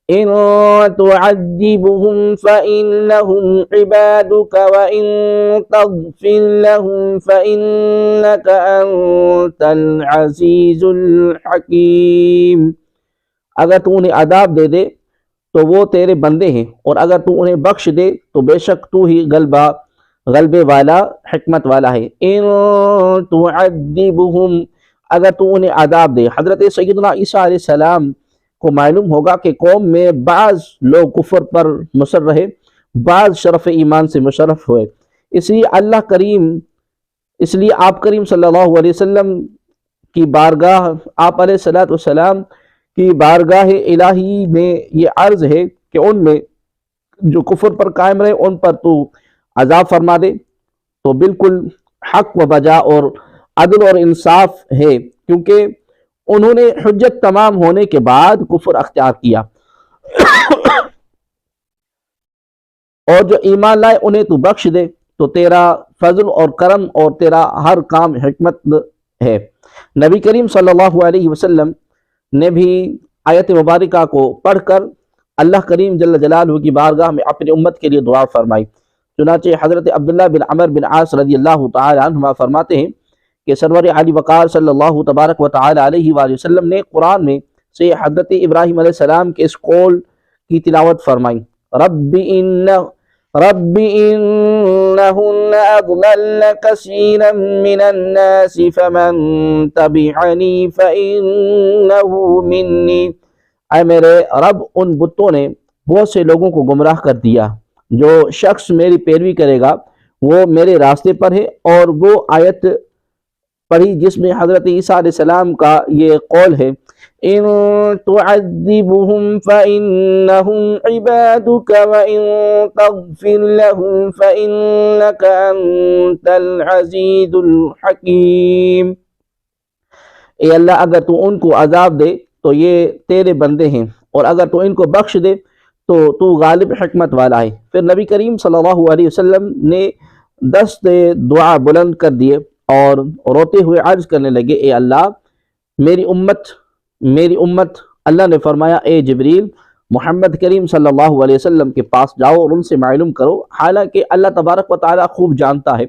إن تعذبهم فإنهم عبادك وإن تغفر لهم فإنك أنت العزيز الحكيم۔ اگر تو انہیں عذاب دے دے تو وہ تیرے بندے ہیں، اور اگر تو انہیں بخش دے تو بے شک تو ہی غلبے والا، حکمت والا ہے۔ ان تعذبهم، اگر تو انہیں عذاب دے۔ حضرت سیدنا عیسیٰ علیہ السلام کو معلوم ہوگا کہ قوم میں بعض لوگ کفر پر مصر رہے، بعض شرف ایمان سے مشرف ہوئے، اس لیے آپ کریم صلی اللہ علیہ وسلم کی بارگاہ، آپ علیہ الصلوۃ والسلام کی بارگاہ الہی میں یہ عرض ہے کہ ان میں جو کفر پر قائم رہے ان پر تو عذاب فرما دے۔ تو بالکل حق و بجا اور عدل اور انصاف ہے، کیونکہ انہوں نے حجت تمام ہونے کے بعد کفر اختیار کیا، اور جو ایمان لائے انہیں تو بخش دے، تو تیرا فضل اور کرم اور تیرا ہر کام حکمت ہے۔ نبی کریم صلی اللہ علیہ وسلم نے بھی آیت مبارکہ کو پڑھ کر اللہ کریم جل جلالہ کی بارگاہ میں اپنی امت کے لیے دعا فرمائی۔ چنانچہ حضرت عبداللہ بن عمر بن عاص رضی اللہ تعالی عنہما فرماتے ہیں کہ سرور علی وقار صلی اللہ تبارک و تعالی علیہ وآلہ وسلم نے قرآن میں سے حضرت ابراہیم علیہ السلام کے اس قول کی تلاوت فرمائی، رب انہن اضللن کثیرا من الناس فمن تبعنی فانہ منی۔ اے میرے رب، ان بتوں نے بہت سے لوگوں کو گمراہ کر دیا، جو شخص میری پیروی کرے گا وہ میرے راستے پر ہے۔ اور وہ آیت پڑھی جس میں حضرت عیسیٰ علیہ السلام کا یہ قول ہے، ان تعذبهم فإنهم عبادك وإن تغفر لهم فإنك أنت العزيز الحكيم۔ اے اللہ، اگر تو ان کو عذاب دے تو یہ تیرے بندے ہیں، اور اگر تو ان کو بخش دے تو غالب حکمت والا ہے۔ پھر نبی کریم صلی اللہ علیہ وسلم نے دست دعا بلند کر دیے اور روتے ہوئے عرض کرنے لگے، اے اللہ، میری امت۔ اللہ نے فرمایا، اے جبریل، محمد کریم صلی اللہ علیہ وسلم کے پاس جاؤ اور ان سے معلوم کرو، حالانکہ اللہ تبارک و تعالیٰ خوب جانتا ہے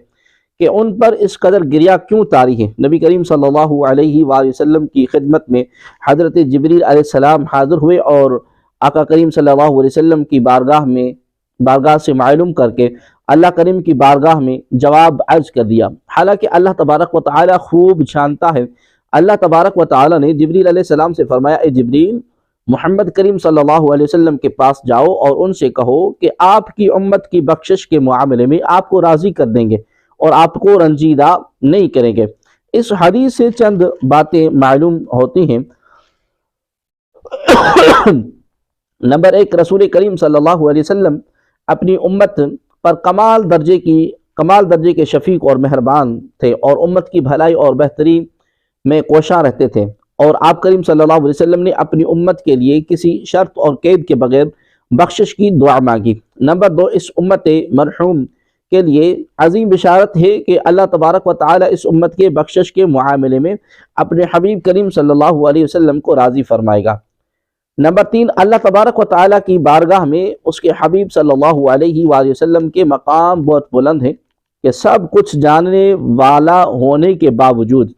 کہ ان پر اس قدر گریہ کیوں طاری ہے۔ نبی کریم صلی اللہ علیہ وآلہ وسلم کی خدمت میں حضرت جبریل علیہ السلام حاضر ہوئے اور آقا کریم صلی اللہ علیہ وسلم کی بارگاہ سے معلوم کر کے اللہ کریم کی بارگاہ میں جواب عرض کر دیا، حالانکہ اللہ تبارک و تعالیٰ خوب جانتا ہے۔ اللہ تبارک و تعالیٰ نے جبریل علیہ السلام سے فرمایا، اے جبریل، محمد کریم صلی اللہ علیہ وسلم کے پاس جاؤ اور ان سے کہو کہ آپ کی امت کی بخشش کے معاملے میں آپ کو راضی کر دیں گے اور آپ کو رنجیدہ نہیں کریں گے۔ اس حدیث سے چند باتیں معلوم ہوتی ہیں۔ نمبر 1، رسول کریم صلی اللہ علیہ وسلم اپنی امت پر کمال درجے کے شفیق اور مہربان تھے، اور امت کی بھلائی اور بہتری میں کوشاں رہتے تھے، اور آپ کریم صلی اللہ علیہ وسلم نے اپنی امت کے لیے کسی شرط اور قید کے بغیر بخشش کی دعا مانگی۔ نمبر 2، اس امت مرحوم کے لیے عظیم بشارت ہے کہ اللہ تبارک و تعالی اس امت کے بخشش کے معاملے میں اپنے حبیب کریم صلی اللہ علیہ وسلم کو راضی فرمائے گا۔ نمبر 3، اللہ تبارک و تعالیٰ کی بارگاہ میں اس کے حبیب صلی اللہ علیہ وآلہ وسلم کے مقام بہت بلند ہے کہ سب کچھ جاننے والا ہونے کے باوجود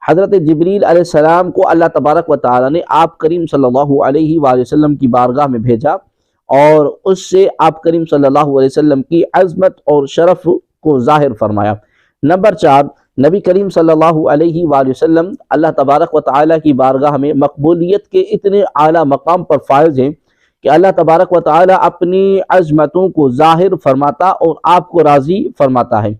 حضرت جبریل علیہ السلام کو اللہ تبارک و تعالیٰ نے آپ کریم صلی اللہ علیہ وآلہ وسلم کی بارگاہ میں بھیجا اور اس سے آپ کریم صلی اللہ علیہ وسلم کی عظمت اور شرف کو ظاہر فرمایا۔ نمبر 4، نبی کریم صلی اللہ علیہ وآلہ وسلم اللہ تبارک و تعالیٰ کی بارگاہ میں مقبولیت کے اتنے اعلیٰ مقام پر فائز ہیں کہ اللہ تبارک و تعالیٰ اپنی عظمتوں کو ظاہر فرماتا اور آپ کو راضی فرماتا ہے۔